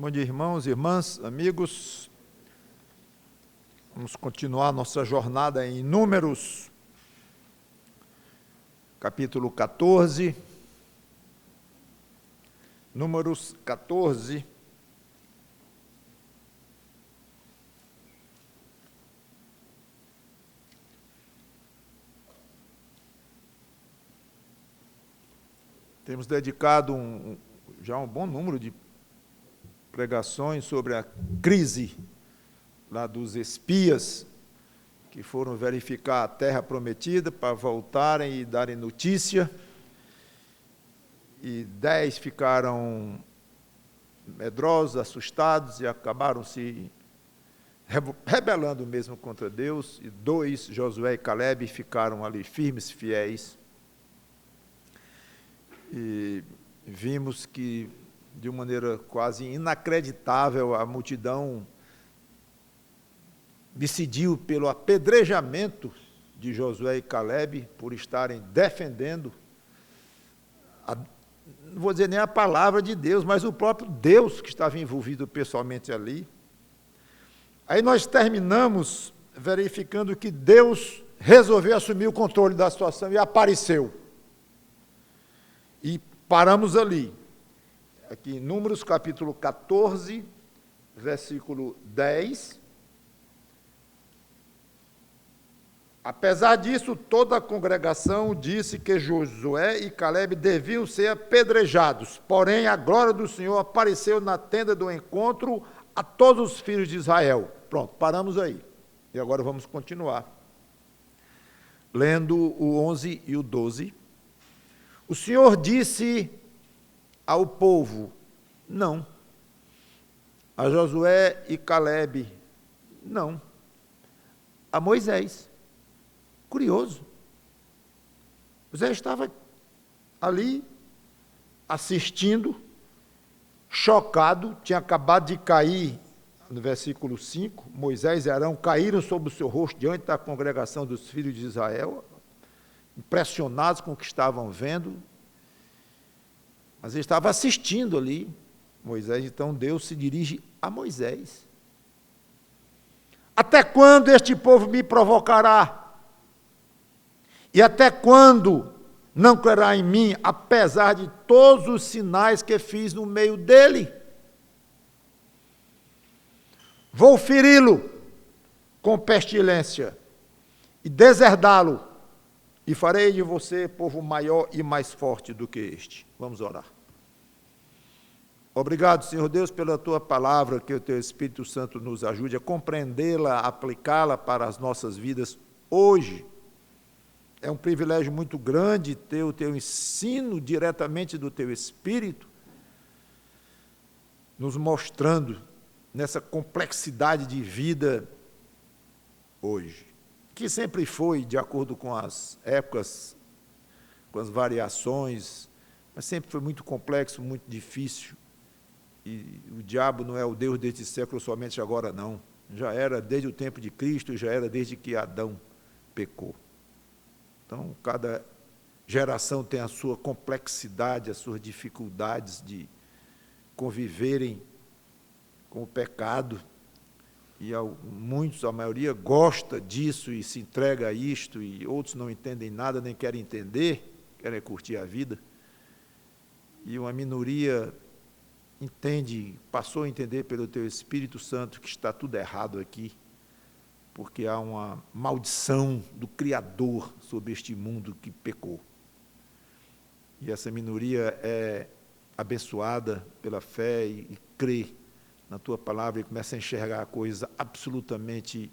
Bom dia, irmãos, irmãs, amigos. Vamos continuar nossa jornada em Números, capítulo 14. Números 14. Temos dedicado já um bom número de pregações sobre a crise lá dos espias que foram verificar a terra prometida para voltarem e darem notícia, e 10 ficaram medrosos, assustados e acabaram se rebelando mesmo contra Deus, e 2, Josué e Caleb, ficaram ali firmes, fiéis. E vimos que, de uma maneira quase inacreditável, a multidão decidiu pelo apedrejamento de Josué e Caleb por estarem defendendo, não vou dizer nem a palavra de Deus, mas o próprio Deus que estava envolvido pessoalmente ali. Aí nós terminamos verificando que Deus resolveu assumir o controle da situação e apareceu. E paramos ali, aqui em Números capítulo 14, versículo 10. Apesar disso, toda a congregação disse que Josué e Caleb deviam ser apedrejados, porém a glória do Senhor apareceu na tenda do encontro a todos os filhos de Israel. Pronto, paramos aí. E agora vamos continuar. Lendo o 11 e o 12. O Senhor disse ao povo, não. A Josué e Caleb, não. A Moisés. Curioso. Moisés estava ali, assistindo, chocado, tinha acabado de cair, no versículo 5, Moisés e Arão caíram sobre o seu rosto diante da congregação dos filhos de Israel, impressionados com o que estavam vendo, mas ele estava assistindo ali, Moisés. Então Deus se dirige a Moisés. Até quando este povo me provocará? E até quando não crerá em mim, apesar de todos os sinais que fiz no meio dele? Vou feri-lo com pestilência e deserdá-lo, e farei de você povo maior e mais forte do que este. Vamos orar. Obrigado, Senhor Deus, pela Tua palavra, que o Teu Espírito Santo nos ajude a compreendê-la, aplicá-la para as nossas vidas hoje. É um privilégio muito grande ter o Teu ensino diretamente do Teu Espírito, nos mostrando nessa complexidade de vida hoje, que sempre foi de acordo com as épocas, com as variações, mas sempre foi muito complexo, muito difícil. E o diabo não é o Deus deste século somente agora, não. Já era desde o tempo de Cristo, já era desde que Adão pecou. Então, cada geração tem a sua complexidade, as suas dificuldades de conviverem com o pecado, e muitos, a maioria, gosta disso e se entrega a isto, e outros não entendem nada, nem querem entender, querem curtir a vida, e uma minoria entende, passou a entender pelo Teu Espírito Santo que está tudo errado aqui, porque há uma maldição do Criador sobre este mundo que pecou. E essa minoria é abençoada pela fé e crê na Tua palavra e começa a enxergar coisas absolutamente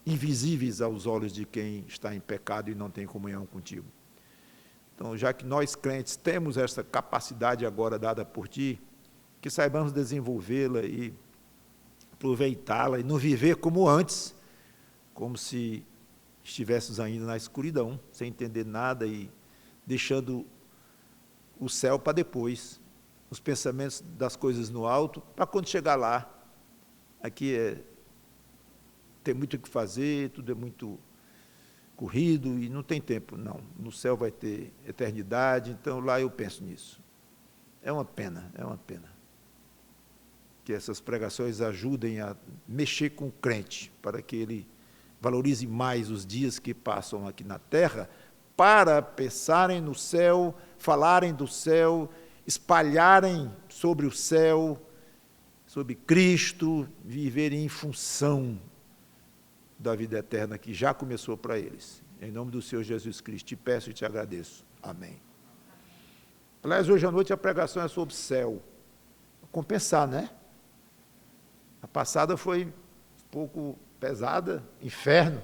invisíveis aos olhos de quem está em pecado e não tem comunhão contigo. Então, já que nós crentes temos essa capacidade agora dada por Ti, que saibamos desenvolvê-la e aproveitá-la e não viver como antes, como se estivéssemos ainda na escuridão, sem entender nada e deixando o céu para depois, os pensamentos das coisas no alto, para quando chegar lá. Aqui tem muito o que fazer, tudo é muito corrido e não tem tempo, não. No céu vai ter eternidade, então lá eu penso nisso. É uma pena, é uma pena. que essas pregações ajudem a mexer com o crente, para que ele valorize mais os dias que passam aqui na terra, para pensarem no céu, falarem do céu, espalharem sobre o céu, sobre Cristo, viverem em função da vida eterna que já começou para eles. Em nome do Senhor Jesus Cristo, te peço e te agradeço. Amém. Aliás, hoje à noite a pregação é sobre céu. Compensar, né? A passada foi um pouco pesada, inferno.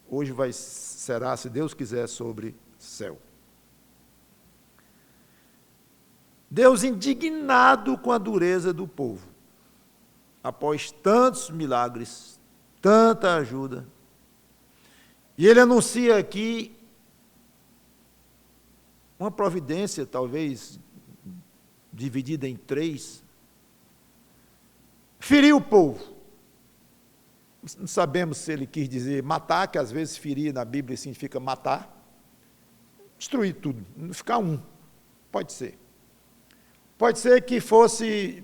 Hoje será, se Deus quiser, sobre céu. Deus indignado com a dureza do povo, após tantos milagres, tanta ajuda, e ele anuncia aqui uma providência, talvez dividida em 3, ferir o povo. Não sabemos se ele quis dizer matar, que às vezes ferir na Bíblia significa matar, destruir tudo, não ficar um, pode ser. Pode ser que fosse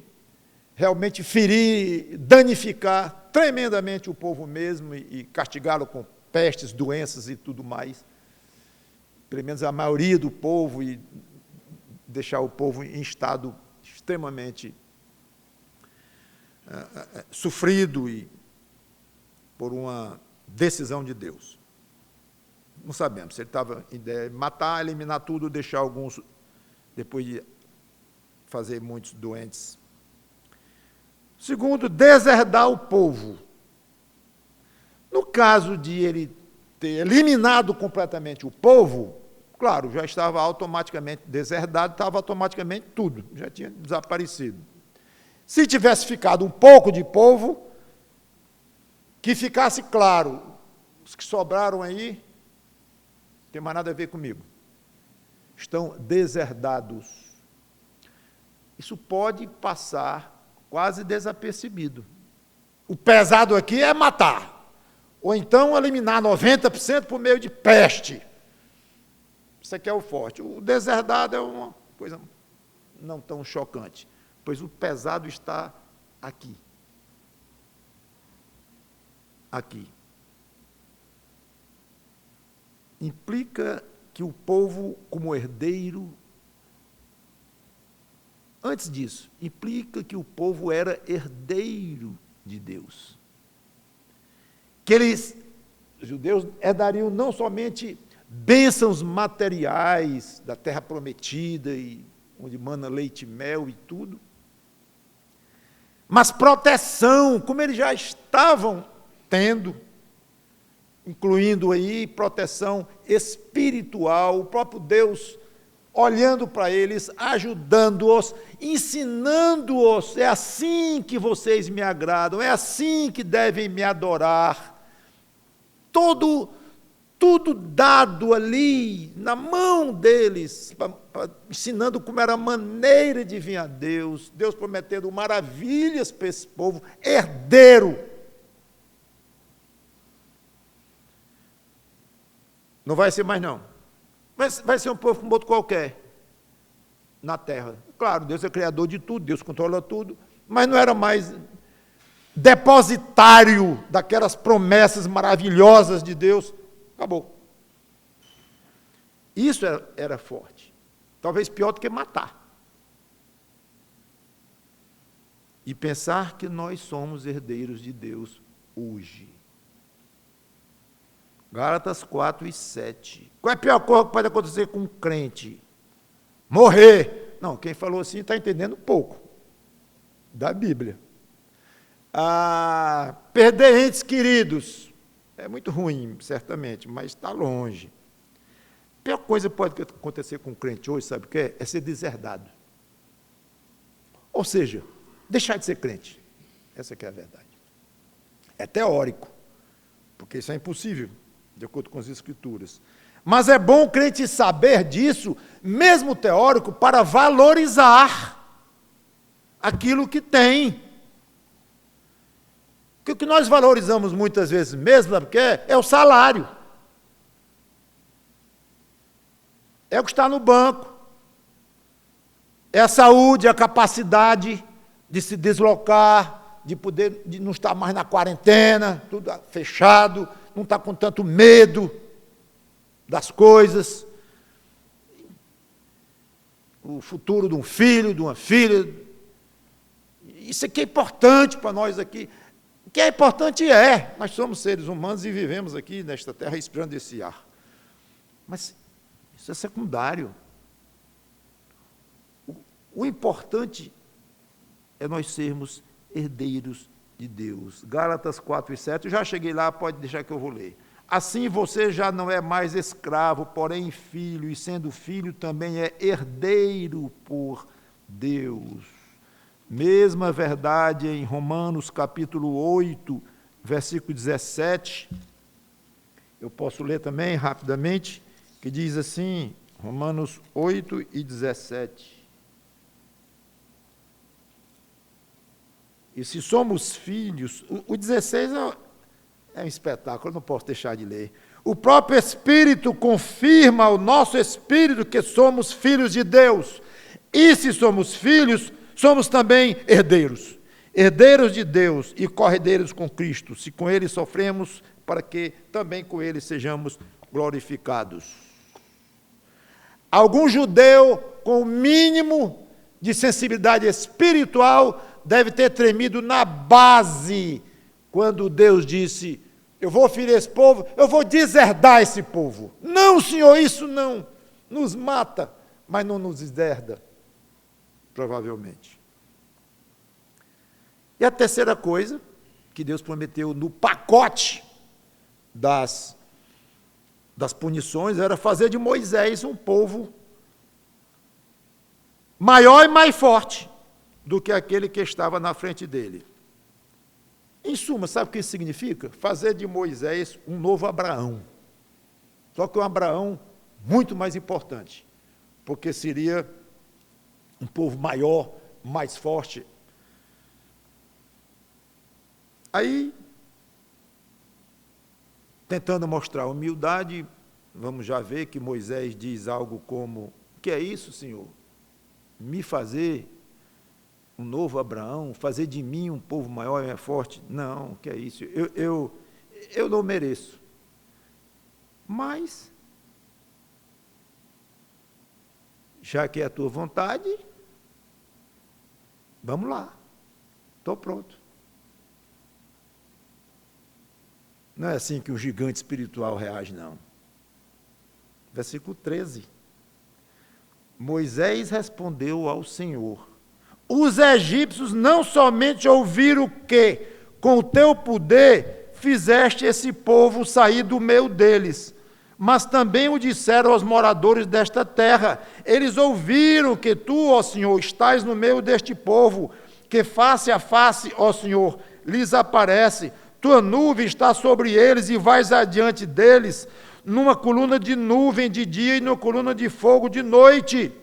realmente ferir, danificar tremendamente o povo mesmo e castigá-lo com pestes, doenças e tudo mais. Pelo menos a maioria do povo, e deixar o povo em estado extremamente sofrido e por uma decisão de Deus. Não sabemos se ele estava em ideia de matar, eliminar tudo, deixar alguns, depois de fazer muitos doentes. Segundo, deserdar o povo. No caso de ele ter eliminado completamente o povo, claro, já estava automaticamente deserdado, estava automaticamente tudo, já tinha desaparecido. Se tivesse ficado um pouco de povo, que ficasse claro, os que sobraram aí, não tem mais nada a ver comigo, estão deserdados. Isso pode passar quase desapercebido. O pesado aqui é matar, ou então eliminar 90% por meio de peste. Isso aqui é o forte. O deserdado é uma coisa não tão chocante, pois o pesado está aqui. Aqui. Implica que o povo, como herdeiro, antes disso, implica que o povo era herdeiro de Deus. Que eles, os judeus, herdariam não somente bênçãos materiais da terra prometida, e onde mana leite e mel e tudo, mas proteção, como eles já estavam tendo, incluindo aí proteção espiritual, o próprio Deus olhando para eles, ajudando-os, ensinando-os, é assim que vocês me agradam, é assim que devem me adorar. Tudo dado ali, na mão deles, ensinando como era a maneira de vir a Deus, Deus prometendo maravilhas para esse povo, herdeiro. Não vai ser mais não. Vai ser um povo como outro qualquer na terra. Claro, Deus é criador de tudo, Deus controla tudo, mas não era mais depositário daquelas promessas maravilhosas de Deus. Acabou. Isso era forte. Talvez pior do que matar. E pensar que nós somos herdeiros de Deus hoje. Gálatas 4 e 7. Qual é a pior coisa que pode acontecer com um crente? Morrer. Não, quem falou assim está entendendo pouco da Bíblia. Perder entes queridos. É muito ruim, certamente, mas está longe. A pior coisa que pode acontecer com um crente hoje, sabe o que é? É ser deserdado. Ou seja, deixar de ser crente. Essa que é a verdade. É teórico, porque isso é impossível, de acordo com as Escrituras. Mas é bom o crente saber disso, mesmo teórico, para valorizar aquilo que tem. Porque o que nós valorizamos muitas vezes mesmo, sabe o que é o salário. É o que está no banco. É a saúde, a capacidade. de se deslocar, de não estar mais na quarentena, tudo fechado, não estar com tanto medo das coisas. O futuro de um filho, de uma filha. Isso aqui é importante para nós aqui. O que é importante nós somos seres humanos e vivemos aqui nesta terra respirando esse ar. Mas isso é secundário. O importante é nós sermos herdeiros de Deus. Gálatas 4:7, eu já cheguei lá, pode deixar que eu vou ler. Assim você já não é mais escravo, porém filho, e sendo filho também é herdeiro por Deus. Mesma verdade em Romanos capítulo 8, versículo 17. Eu posso ler também rapidamente, que diz assim, Romanos 8 e 17. E se somos filhos, o 16 é um espetáculo, eu não posso deixar de ler. O próprio Espírito confirma ao nosso Espírito que somos filhos de Deus. E se somos filhos, somos também herdeiros. Herdeiros de Deus e co-herdeiros com Cristo. Se com Ele sofremos, para que também com Ele sejamos glorificados. Algum judeu com o mínimo de sensibilidade espiritual deve ter tremido na base quando Deus disse, eu vou ferir esse povo, eu vou deserdar esse povo. Não, Senhor, isso não. Nos mata, mas não nos deserda, provavelmente. E a terceira coisa que Deus prometeu no pacote das punições era fazer de Moisés um povo maior e mais forte do que aquele que estava na frente dele. Em suma, sabe o que isso significa? Fazer de Moisés um novo Abraão. Só que um Abraão muito mais importante, porque seria um povo maior, mais forte. Aí, tentando mostrar humildade, vamos já ver que Moisés diz algo como, que é isso, Senhor? Me fazer um novo Abraão, fazer de mim um povo maior e mais forte? Não, que é isso? Eu não mereço. Mas, já que é a tua vontade, vamos lá, estou pronto. Não é assim que um gigante espiritual reage, não. Versículo 13. Moisés respondeu ao Senhor, os egípcios não somente ouviram que, com o teu poder, fizeste esse povo sair do meio deles, mas também o disseram aos moradores desta terra. Eles ouviram que tu, ó Senhor, estás no meio deste povo, que face a face, ó Senhor, lhes aparece. Tua nuvem está sobre eles e vais adiante deles, numa coluna de nuvem de dia e numa coluna de fogo de noite.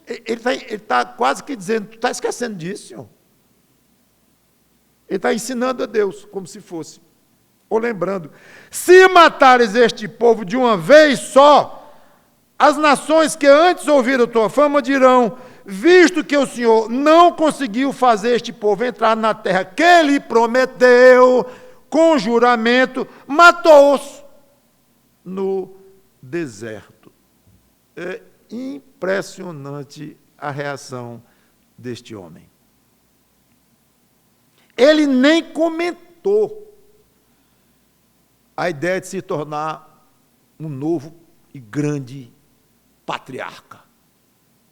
Ele está quase que dizendo, tu está esquecendo disso, Senhor. Ele está ensinando a Deus, como se fosse. Ou lembrando, se matares este povo de uma vez só, as nações que antes ouviram tua fama dirão, visto que o Senhor não conseguiu fazer este povo entrar na terra que ele prometeu, com juramento, matou-os no deserto. É impressionante a reação deste homem. Ele nem comentou a ideia de se tornar um novo e grande patriarca.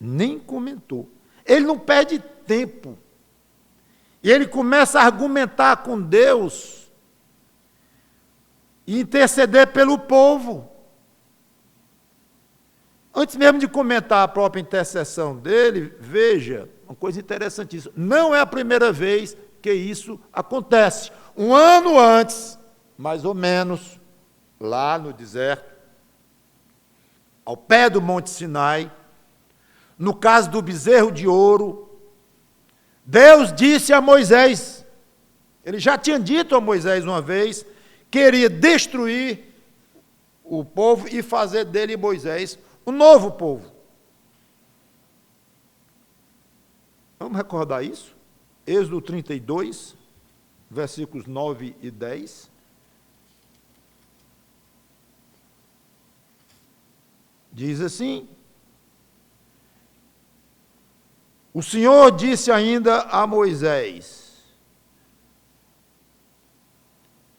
Nem comentou. Ele não perde tempo. E ele começa a argumentar com Deus e interceder pelo povo. Antes mesmo de comentar a própria intercessão dele, veja, uma coisa interessantíssima. Não é a primeira vez que isso acontece. Um ano antes, mais ou menos, lá no deserto, ao pé do Monte Sinai, no caso do bezerro de ouro, Deus disse a Moisés, ele já tinha dito a Moisés uma vez, que iria destruir o povo e fazer dele, Moisés, um novo povo. Vamos recordar isso? Êxodo 32, versículos 9 e 10. Diz assim: o Senhor disse ainda a Moisés: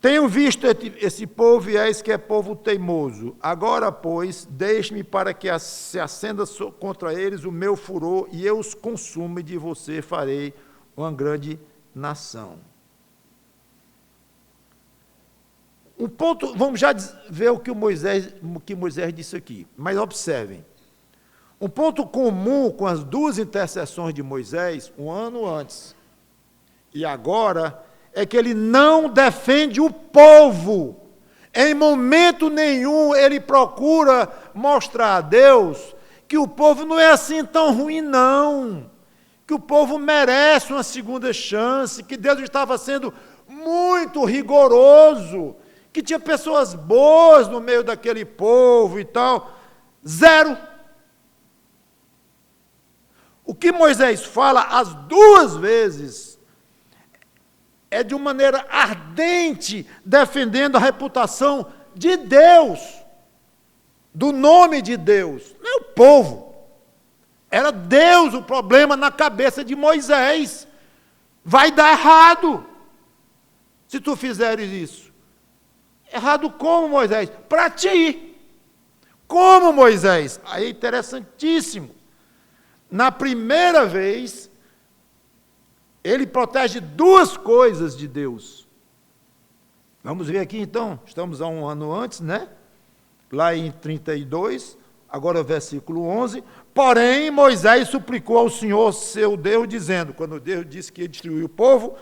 tenho visto esse povo e eis que é povo teimoso. Agora, pois, deixe-me para que se acenda contra eles o meu furor e eu os consuma, e de você farei uma grande nação. Um ponto, vamos já ver o que Moisés disse aqui, mas observem. Um ponto comum com as duas intercessões de Moisés, um ano antes e agora, é que ele não defende o povo. Em momento nenhum ele procura mostrar a Deus que o povo não é assim tão ruim, não. Que o povo merece uma segunda chance, que Deus estava sendo muito rigoroso, que tinha pessoas boas no meio daquele povo e tal. Zero. O que Moisés fala as duas vezes é de uma maneira ardente, defendendo a reputação de Deus, do nome de Deus, não é o povo. Era Deus o problema na cabeça de Moisés. Vai dar errado se tu fizeres isso. Errado como, Moisés? Para ti. Como, Moisés? Aí é interessantíssimo. Na primeira vez, ele protege duas coisas de Deus. Vamos ver aqui então, estamos há um ano antes, né? Lá em 32, agora o versículo 11. Porém, Moisés suplicou ao Senhor, seu Deus, dizendo, quando Deus disse que ia destruir o povo: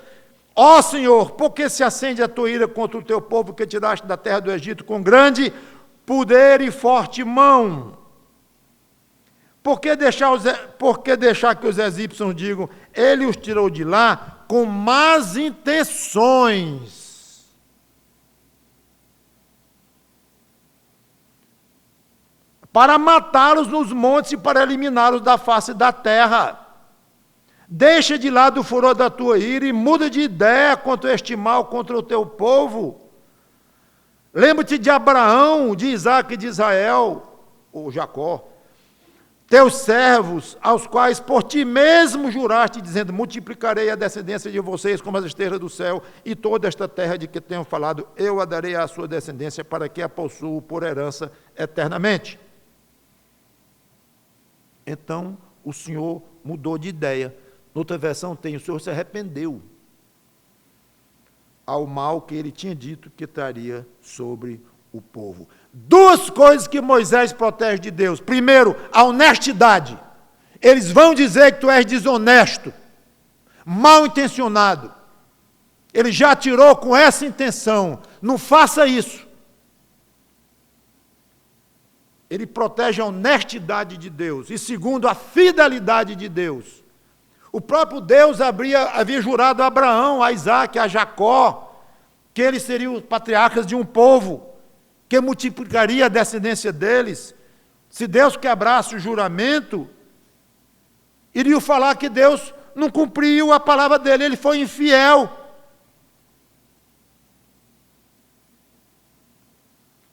ó Senhor, por que se acende a tua ira contra o teu povo que tiraste da terra do Egito com grande poder e forte mão? Por que deixar que os egípcios digam, ele os tirou de lá com más intenções? Para matá-los nos montes e para eliminá-los da face da terra. Deixa de lado o furor da tua ira e muda de ideia contra este mal, contra o teu povo. Lembra-te de Abraão, de Isaque e de Israel, ou Jacó, teus servos, aos quais por ti mesmo juraste, dizendo, multiplicarei a descendência de vocês como as estrelas do céu, e toda esta terra de que tenho falado, eu a darei à sua descendência, para que a possua por herança eternamente. Então, o Senhor mudou de ideia. Noutra versão tem, o Senhor se arrependeu ao mal que ele tinha dito que traria sobre o povo. Duas coisas que Moisés protege de Deus. Primeiro, a honestidade. Eles vão dizer que tu és desonesto, mal intencionado. Ele já tirou com essa intenção. Não faça isso. Ele protege a honestidade de Deus. E segundo, a fidelidade de Deus. O próprio Deus havia jurado a Abraão, a Isaque, a Jacó, que eles seriam os patriarcas de um povo, que multiplicaria a descendência deles. Se Deus quebrasse o juramento, iriam falar que Deus não cumpriu a palavra dele, ele foi infiel.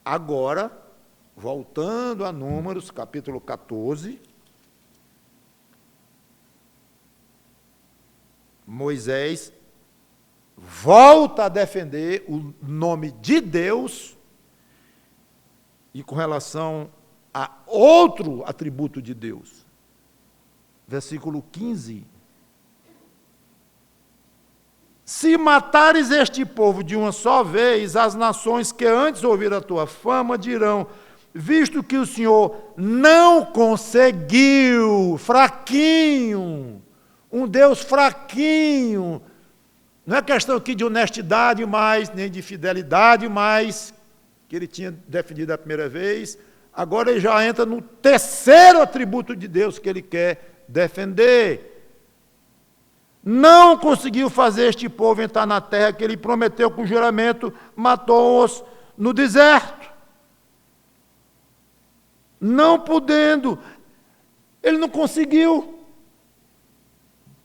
Agora, voltando a Números, capítulo 14, Moisés volta a defender o nome de Deus e com relação a outro atributo de Deus. Versículo 15. Se matares este povo de uma só vez, as nações que antes ouviram a tua fama dirão, visto que o Senhor não conseguiu, fraquinho, um Deus fraquinho, não é questão aqui de honestidade mais, nem de fidelidade mais, que ele tinha definido a primeira vez, agora ele já entra no terceiro atributo de Deus que ele quer defender. Não conseguiu fazer este povo entrar na terra que ele prometeu com juramento, matou-os no deserto. Não podendo, ele não conseguiu.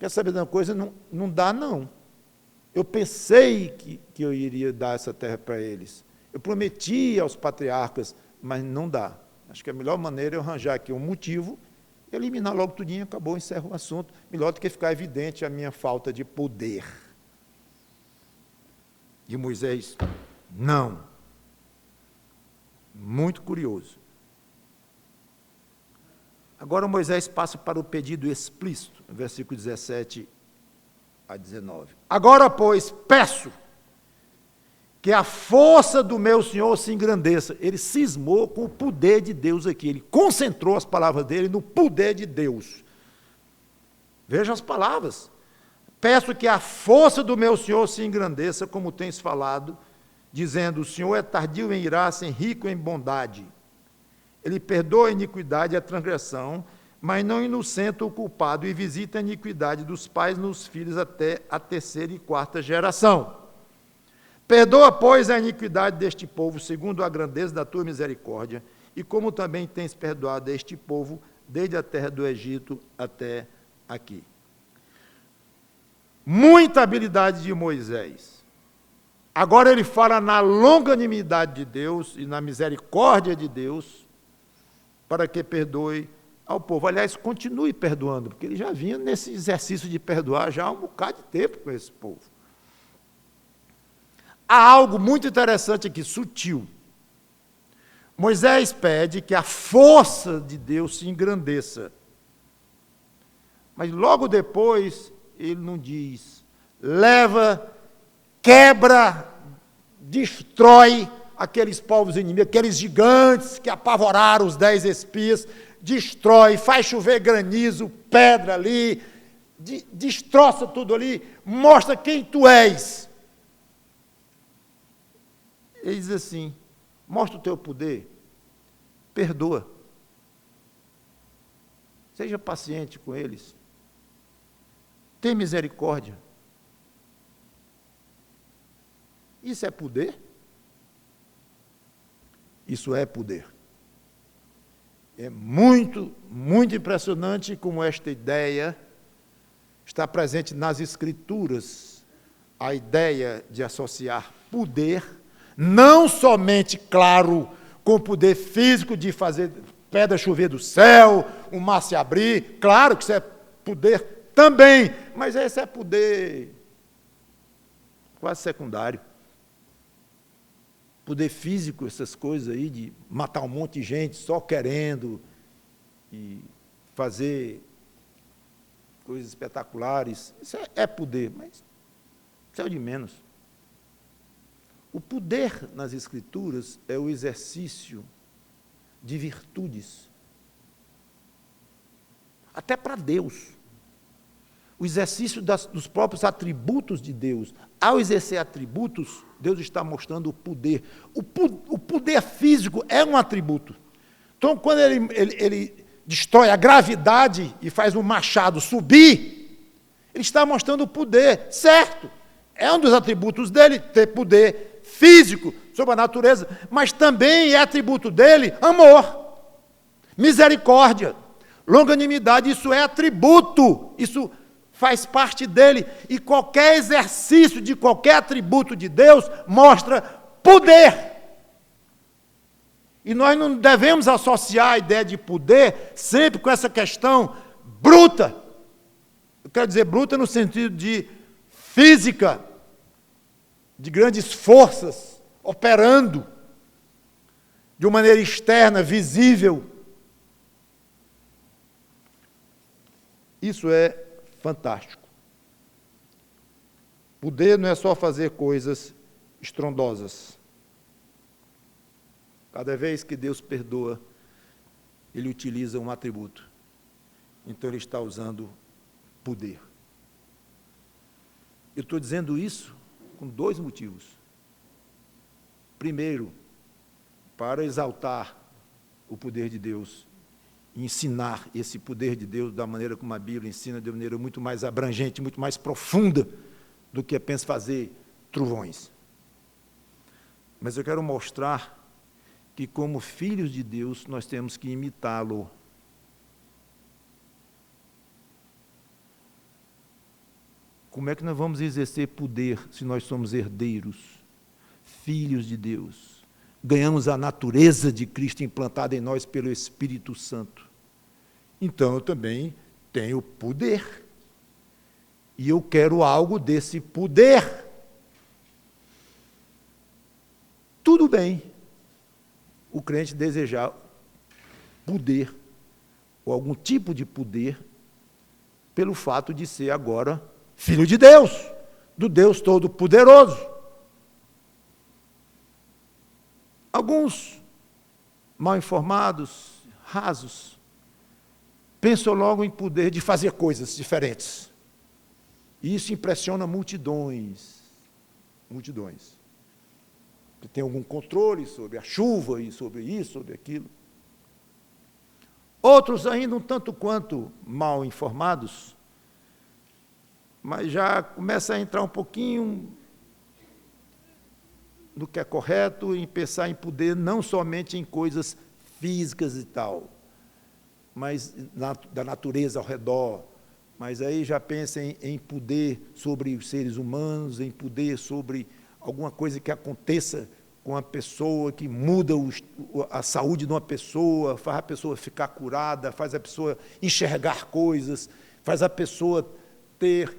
Quer saber de uma coisa? Não dá, não. Eu pensei que eu iria dar essa terra para eles. Eu prometi aos patriarcas, mas não dá. Acho que a melhor maneira é eu arranjar aqui um motivo, eliminar logo tudinho, acabou, encerra o assunto. Melhor do que ficar evidente a minha falta de poder. E Moisés, não. Muito curioso. Agora Moisés passa para o pedido explícito, versículo 17 a 19. Agora, pois, peço que a força do meu Senhor se engrandeça. Ele cismou com o poder de Deus aqui, ele concentrou as palavras dele no poder de Deus. Vejam as palavras. Peço que a força do meu Senhor se engrandeça, como tens falado, dizendo, o Senhor é tardio em irar-se, rico em bondade. Ele perdoa a iniquidade e a transgressão, mas não inocenta o culpado, e visita a iniquidade dos pais nos filhos até a terceira e quarta geração. Perdoa, pois, a iniquidade deste povo, segundo a grandeza da tua misericórdia, e como também tens perdoado este povo, desde a terra do Egito até aqui. Muita habilidade de Moisés. Agora ele fala na longanimidade de Deus e na misericórdia de Deus, para que perdoe ao povo. Aliás, continue perdoando, porque ele já vinha nesse exercício de perdoar já há um bocado de tempo com esse povo. Há algo muito interessante aqui, sutil. Moisés pede que a força de Deus se engrandeça. Mas logo depois, ele não diz, leva, quebra, destrói aqueles povos inimigos, aqueles gigantes que apavoraram os 10 espias, destrói, faz chover granizo, pedra ali, destroça tudo ali, mostra quem tu és. Ele diz assim, mostra o teu poder, perdoa. Seja paciente com eles. Tem misericórdia. Isso é poder? Isso é poder. É muito, muito impressionante como esta ideia está presente nas Escrituras, a ideia de associar poder, não somente, claro, com o poder físico de fazer pedra chover do céu, o mar se abrir, claro que isso é poder também, mas esse é poder quase secundário. Poder físico, essas coisas aí, de matar um monte de gente só querendo e fazer coisas espetaculares, isso é poder, mas isso é o de menos. O poder nas Escrituras é o exercício de virtudes, até para Deus. O exercício dos próprios atributos de Deus. Ao exercer atributos, Deus está mostrando o poder. O poder físico é um atributo. Então, quando ele destrói a gravidade e faz o machado subir, ele está mostrando o poder, certo? É um dos atributos dele, ter poder físico sobre a natureza, mas também é atributo dele amor, misericórdia, longanimidade, isso é atributo, isso faz parte dele, e qualquer exercício de qualquer atributo de Deus mostra poder. E nós não devemos associar a ideia de poder sempre com essa questão bruta. Eu quero dizer bruta no sentido de física, de grandes forças operando de uma maneira externa, visível. Isso é fantástico. Poder não é só fazer coisas estrondosas. Cada vez que Deus perdoa, Ele utiliza um atributo. Então, Ele está usando poder. Eu estou dizendo isso com 2 motivos. Primeiro, para exaltar o poder de Deus, ensinar esse poder de Deus da maneira como a Bíblia ensina, de maneira muito mais abrangente, muito mais profunda do que apenas fazer trovões. Mas eu quero mostrar que, como filhos de Deus, nós temos que imitá-lo. Como é que nós vamos exercer poder se nós somos herdeiros, filhos de Deus? Ganhamos a natureza de Cristo implantada em nós pelo Espírito Santo. Então eu também tenho poder. E eu quero algo desse poder. Tudo bem o crente desejar poder, ou algum tipo de poder, pelo fato de ser agora filho de Deus, do Deus Todo-Poderoso. Alguns mal informados, rasos, pensam logo em poder de fazer coisas diferentes. E isso impressiona multidões. Multidões. Que tem algum controle sobre a chuva e sobre isso, sobre aquilo. Outros ainda um tanto quanto mal informados, mas já começa a entrar um pouquinho no que é correto, em pensar em poder não somente em coisas físicas e tal, mas da natureza ao redor. Mas aí já pensa em poder sobre os seres humanos, em poder sobre alguma coisa que aconteça com a pessoa, que muda a saúde de uma pessoa, faz a pessoa ficar curada, faz a pessoa enxergar coisas, faz a pessoa ter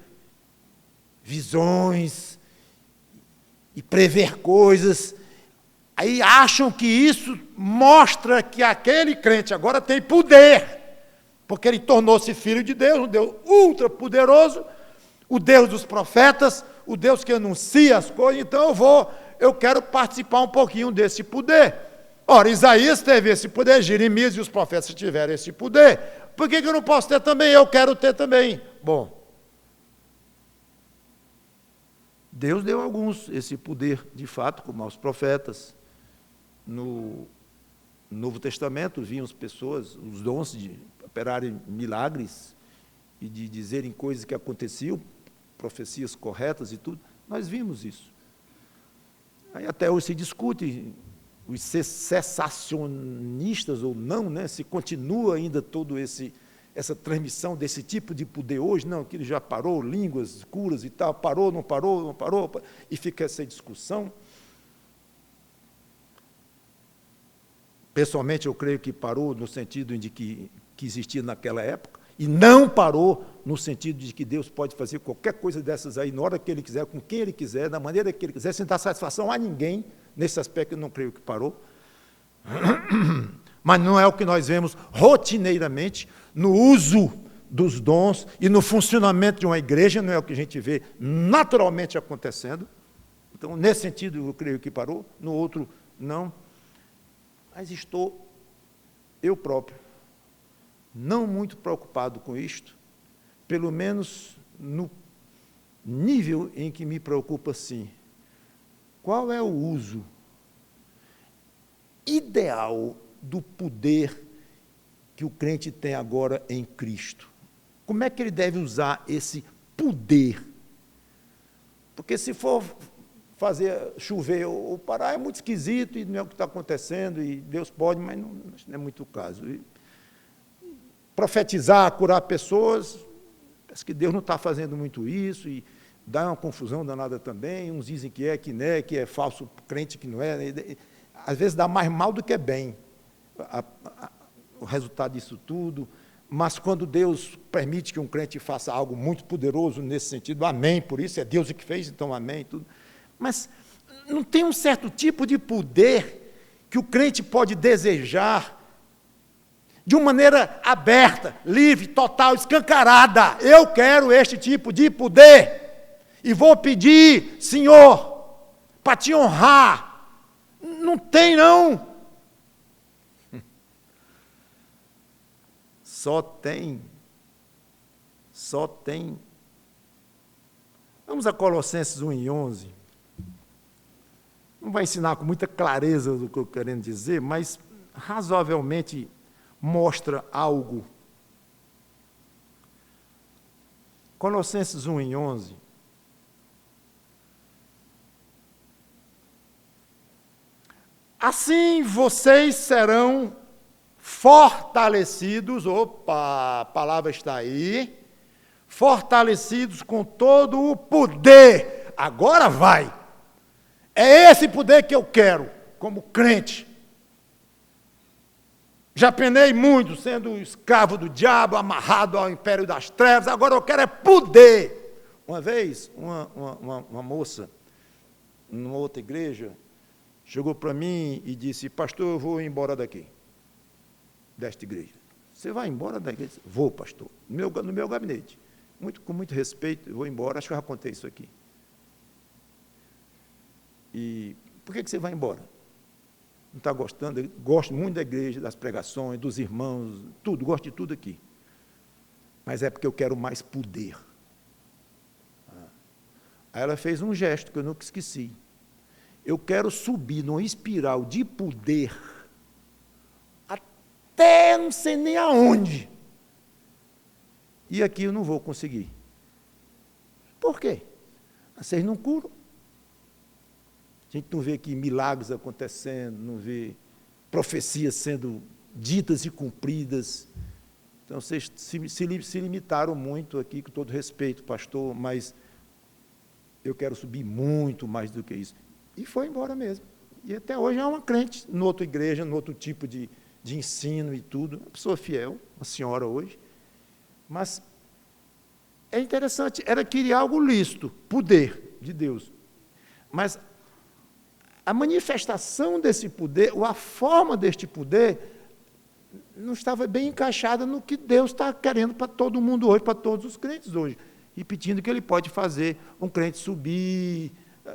visões e prever coisas. Aí acham que isso mostra que aquele crente agora tem poder, porque ele tornou-se filho de Deus, um Deus ultra poderoso, o Deus dos profetas, o Deus que anuncia as coisas. Então eu quero participar um pouquinho desse poder. Ora, Isaías teve esse poder, Jeremias e os profetas tiveram esse poder. Por que eu não posso ter também? Eu quero ter também. Bom, Deus deu a alguns esse poder, de fato, como aos profetas. No Novo Testamento, viam as pessoas, os dons de operarem milagres e de dizerem coisas que aconteciam, profecias corretas e tudo. Nós vimos isso. Aí até hoje se discute os cessacionistas ou não, né? Se continua ainda todo essa transmissão desse tipo de poder hoje, não, que ele já parou, línguas, curas e tal, parou, não parou, e fica essa discussão. Pessoalmente, eu creio que parou no sentido de que existia naquela época, e não parou no sentido de que Deus pode fazer qualquer coisa dessas aí, na hora que Ele quiser, com quem Ele quiser, da maneira que Ele quiser, sem dar satisfação a ninguém. Nesse aspecto, eu não creio que parou. Mas não é o que nós vemos rotineiramente no uso dos dons e no funcionamento de uma igreja, não é o que a gente vê naturalmente acontecendo. Então, nesse sentido, eu creio que parou, no outro, não. Mas estou, eu próprio, não muito preocupado com isto, pelo menos no nível em que me preocupa, sim. Qual é o uso ideal do poder que o crente tem agora em Cristo? Como é que ele deve usar esse poder? Porque se for fazer chover ou parar, é muito esquisito e não é o que está acontecendo, e Deus pode, mas não é muito o caso. Profetizar, curar pessoas, parece que Deus não está fazendo muito isso, e dá uma confusão danada também. Uns dizem que é, que não é, que é falso crente, que não é. Às vezes dá mais mal do que bem o resultado disso tudo. Mas quando Deus permite que um crente faça algo muito poderoso nesse sentido, amém, por isso é Deus que fez, então amém, tudo. Mas não tem um certo tipo de poder que o crente pode desejar de uma maneira aberta, livre, total, escancarada. Eu quero este tipo de poder e vou pedir, Senhor, para te honrar. Não tem, não. Só tem. Vamos a Colossenses 1:11. Não vai ensinar com muita clareza do que eu estou querendo dizer, mas razoavelmente mostra algo. Colossenses 1:11. Assim vocês serão fortalecidos, opa, a palavra está aí, fortalecidos com todo o poder. Agora vai. É esse poder que eu quero, como crente. Já penei muito sendo escravo do diabo, amarrado ao império das trevas, agora eu quero é poder. Uma vez, uma moça, numa outra igreja, chegou para mim e disse: pastor, eu vou embora daqui, desta igreja. Você vai embora da igreja? Vou, pastor, no meu gabinete. Com muito respeito, eu vou embora, acho que eu já contei isso aqui. E por que você vai embora? Não está gostando? Eu gosto muito da igreja, das pregações, dos irmãos, tudo, gosto de tudo aqui. Mas é porque eu quero mais poder. Aí ela fez um gesto que eu nunca esqueci. Eu quero subir numa espiral de poder até não sei nem aonde. E aqui eu não vou conseguir. Por quê? Vocês não curam. A gente não vê aqui milagres acontecendo, não vê profecias sendo ditas e cumpridas. Então, vocês se limitaram muito aqui, com todo respeito, pastor, mas eu quero subir muito mais do que isso. E foi embora mesmo. E até hoje é uma crente, em outra igreja, em outro tipo de ensino e tudo. Uma pessoa fiel, uma senhora hoje. Mas é interessante, ela queria algo lícito, poder de Deus. Mas a manifestação desse poder, ou a forma deste poder, não estava bem encaixada no que Deus está querendo para todo mundo hoje, para todos os crentes hoje. Repetindo que Ele pode fazer um crente subir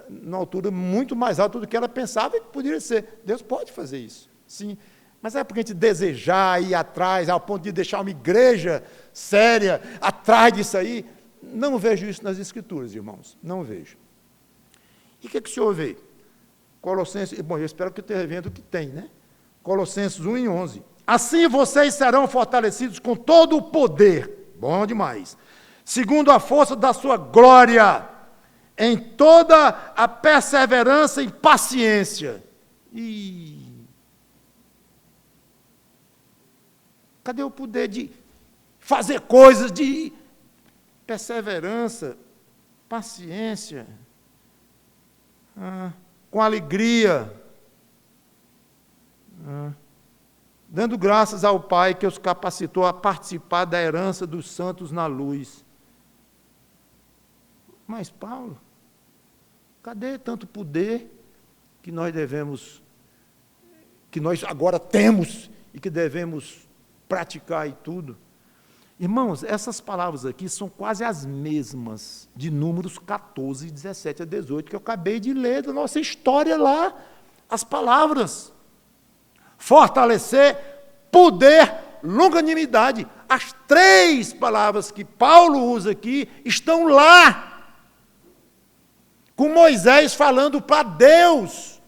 numa altura muito mais alta do que ela pensava que poderia ser. Deus pode fazer isso, sim. Mas é porque a gente desejar ir atrás, ao ponto de deixar uma igreja séria atrás disso aí. Não vejo isso nas Escrituras, irmãos, não vejo. E o que o senhor vê? Colossenses, bom, eu espero que eu esteja vendo o que tem, né? Colossenses 1:11. Assim vocês serão fortalecidos com todo o poder, bom demais, segundo a força da sua glória, em toda a perseverança e paciência. Cadê o poder de fazer coisas, de perseverança, paciência? Com alegria, dando graças ao Pai que os capacitou a participar da herança dos santos na luz. Mas, Paulo, cadê tanto poder que nós agora temos e que devemos praticar e tudo? Irmãos, essas palavras aqui são quase as mesmas de Números 14, 17 a 18, que eu acabei de ler da nossa história lá. As palavras: fortalecer, poder, longanimidade. As três palavras que Paulo usa aqui estão lá, com Moisés falando para Deus: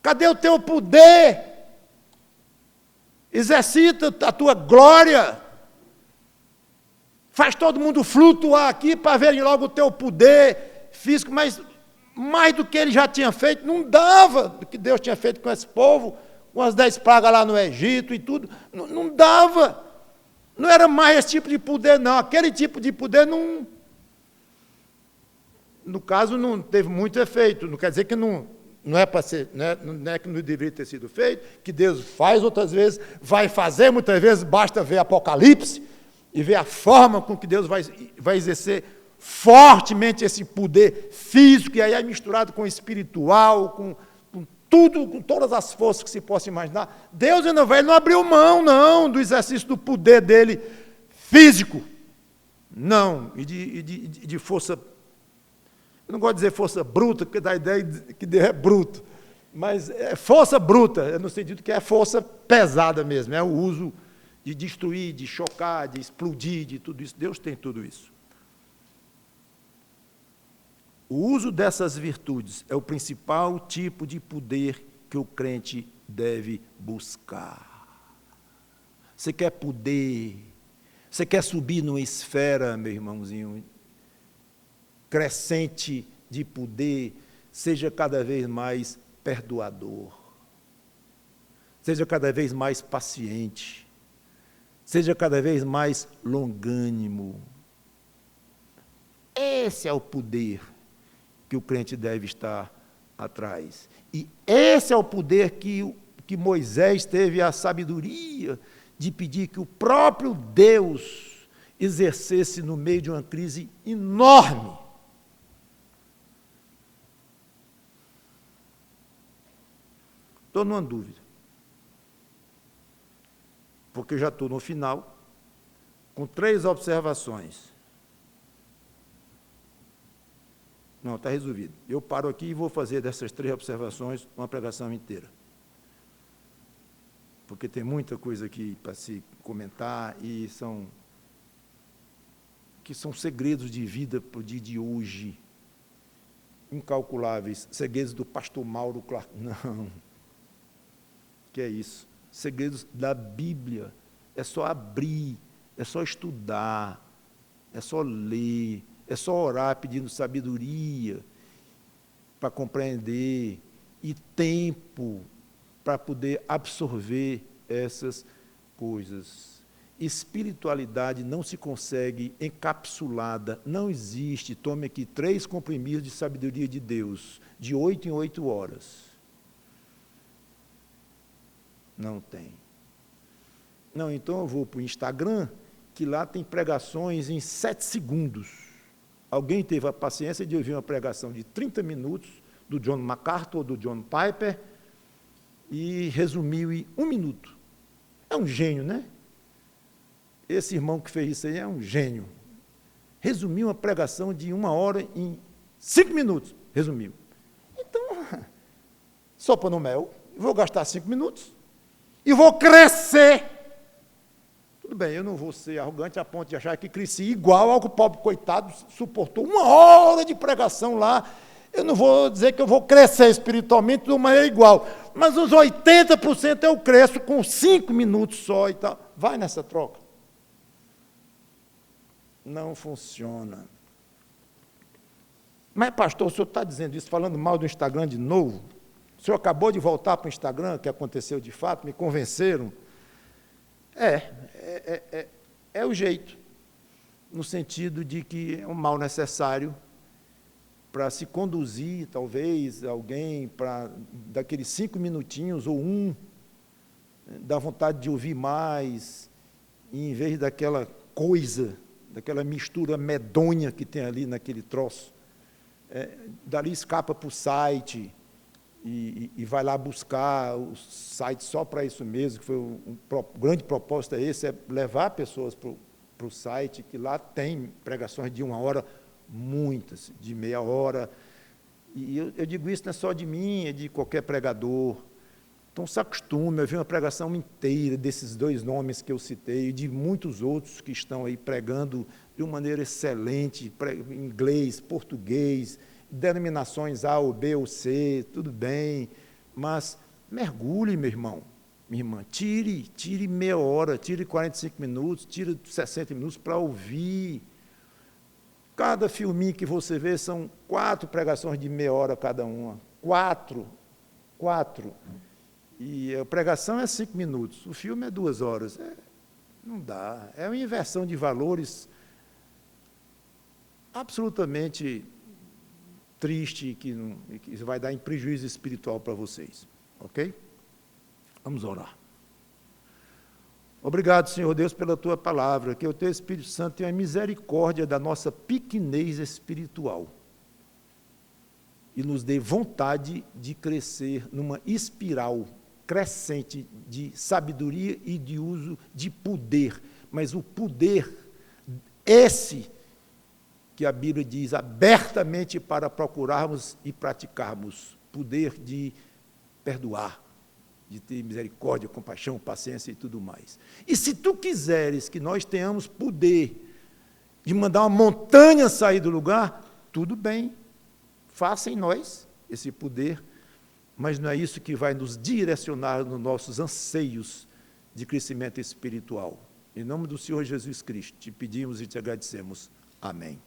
cadê o teu poder? Exercita a tua glória. Faz todo mundo flutuar aqui para verem logo o teu poder físico, mas mais do que ele já tinha feito, não dava do que Deus tinha feito com esse povo, com as 10 pragas lá no Egito e tudo, não dava. Não era mais esse tipo de poder, não. Aquele tipo de poder não... No caso, não teve muito efeito. Não quer dizer que não é para ser, não é que não deveria ter sido feito, que Deus faz outras vezes, vai fazer muitas vezes, basta ver Apocalipse, e ver a forma com que Deus vai exercer fortemente esse poder físico, e aí é misturado com o espiritual, com tudo, com todas as forças que se possa imaginar. Deus ainda vai, ele não abriu mão, não, do exercício do poder dele físico. Não, e de força, eu não gosto de dizer força bruta, porque dá a ideia de que Deus é bruto, mas é força bruta, no sentido que é força pesada mesmo, é o uso de destruir, de chocar, de explodir, de tudo isso. Deus tem tudo isso. O uso dessas virtudes é o principal tipo de poder que o crente deve buscar. Você quer poder, você quer subir numa esfera, meu irmãozinho, crescente de poder, seja cada vez mais perdoador, seja cada vez mais paciente, seja cada vez mais longânimo. esse é o poder que o crente deve estar atrás. E esse é o poder que Moisés teve a sabedoria de pedir que o próprio Deus exercesse no meio de uma crise enorme. Estou numa dúvida, porque já estou no final, com 3 observações. Não, está resolvido. Eu paro aqui e vou fazer dessas 3 observações uma pregação inteira. Porque tem muita coisa aqui para se comentar e são segredos de vida para o dia de hoje. Incalculáveis. Segredos do pastor Mauro Clark. Não. Que é isso? Segredos da Bíblia. É só abrir, é só estudar, é só ler, é só orar pedindo sabedoria para compreender e tempo para poder absorver essas coisas. Espiritualidade não se consegue encapsulada, não existe. Tome aqui 3 comprimidos de sabedoria de Deus, de 8 em 8 horas. Não tem. Não, então eu vou para o Instagram, que lá tem pregações em 7 segundos. Alguém teve a paciência de ouvir uma pregação de 30 minutos do John MacArthur ou do John Piper e resumiu em 1 minuto. É um gênio, né? Esse irmão que fez isso aí é um gênio. Resumiu uma pregação de 1 hora em 5 minutos. Resumiu. Então, sopa no mel, vou gastar 5 minutos e vou crescer. Tudo bem, eu não vou ser arrogante a ponto de achar que cresci igual ao que o pobre coitado suportou 1 hora de pregação lá. Eu não vou dizer que eu vou crescer espiritualmente de uma maneira igual, mas uns 80% eu cresço com 5 minutos só e tal. Vai nessa troca. Não funciona. Mas, pastor, o senhor está dizendo isso, falando mal do Instagram de novo? O senhor acabou de voltar para o Instagram, que aconteceu de fato, me convenceram. É o jeito, no sentido de que é um mal necessário para se conduzir, talvez, alguém para, daqueles 5 minutinhos ou 1, dá vontade de ouvir mais, e em vez daquela coisa, daquela mistura medonha que tem ali naquele troço, dali escapa para o site e vai lá buscar o site só para isso mesmo, que foi o grande propósito esse, é levar pessoas para o site, que lá tem pregações de 1 hora, muitas, de meia hora, e eu digo isso não é só de mim, é de qualquer pregador. Então se acostume a ver uma pregação inteira desses 2 nomes que eu citei, e de muitos outros que estão aí pregando de uma maneira excelente, inglês, português, denominações A ou B ou C, tudo bem, mas mergulhe, meu irmão, minha irmã, tire meia hora, tire 45 minutos, tire 60 minutos para ouvir. Cada filminho que você vê são 4 pregações de meia hora cada uma. 4. E a pregação é 5 minutos, o filme é 2 horas. Não dá, é uma inversão de valores absolutamente triste, que vai dar em prejuízo espiritual para vocês. Ok? Vamos orar. Obrigado, Senhor Deus, pela Tua palavra, que o Teu Espírito Santo tenha misericórdia da nossa pequenez espiritual e nos dê vontade de crescer numa espiral crescente de sabedoria e de uso de poder, mas o poder, esse que a Bíblia diz abertamente para procurarmos e praticarmos, poder de perdoar, de ter misericórdia, compaixão, paciência e tudo mais. E se tu quiseres que nós tenhamos poder de mandar uma montanha sair do lugar, tudo bem, faça em nós esse poder, mas não é isso que vai nos direcionar nos nossos anseios de crescimento espiritual. Em nome do Senhor Jesus Cristo, te pedimos e te agradecemos. Amém.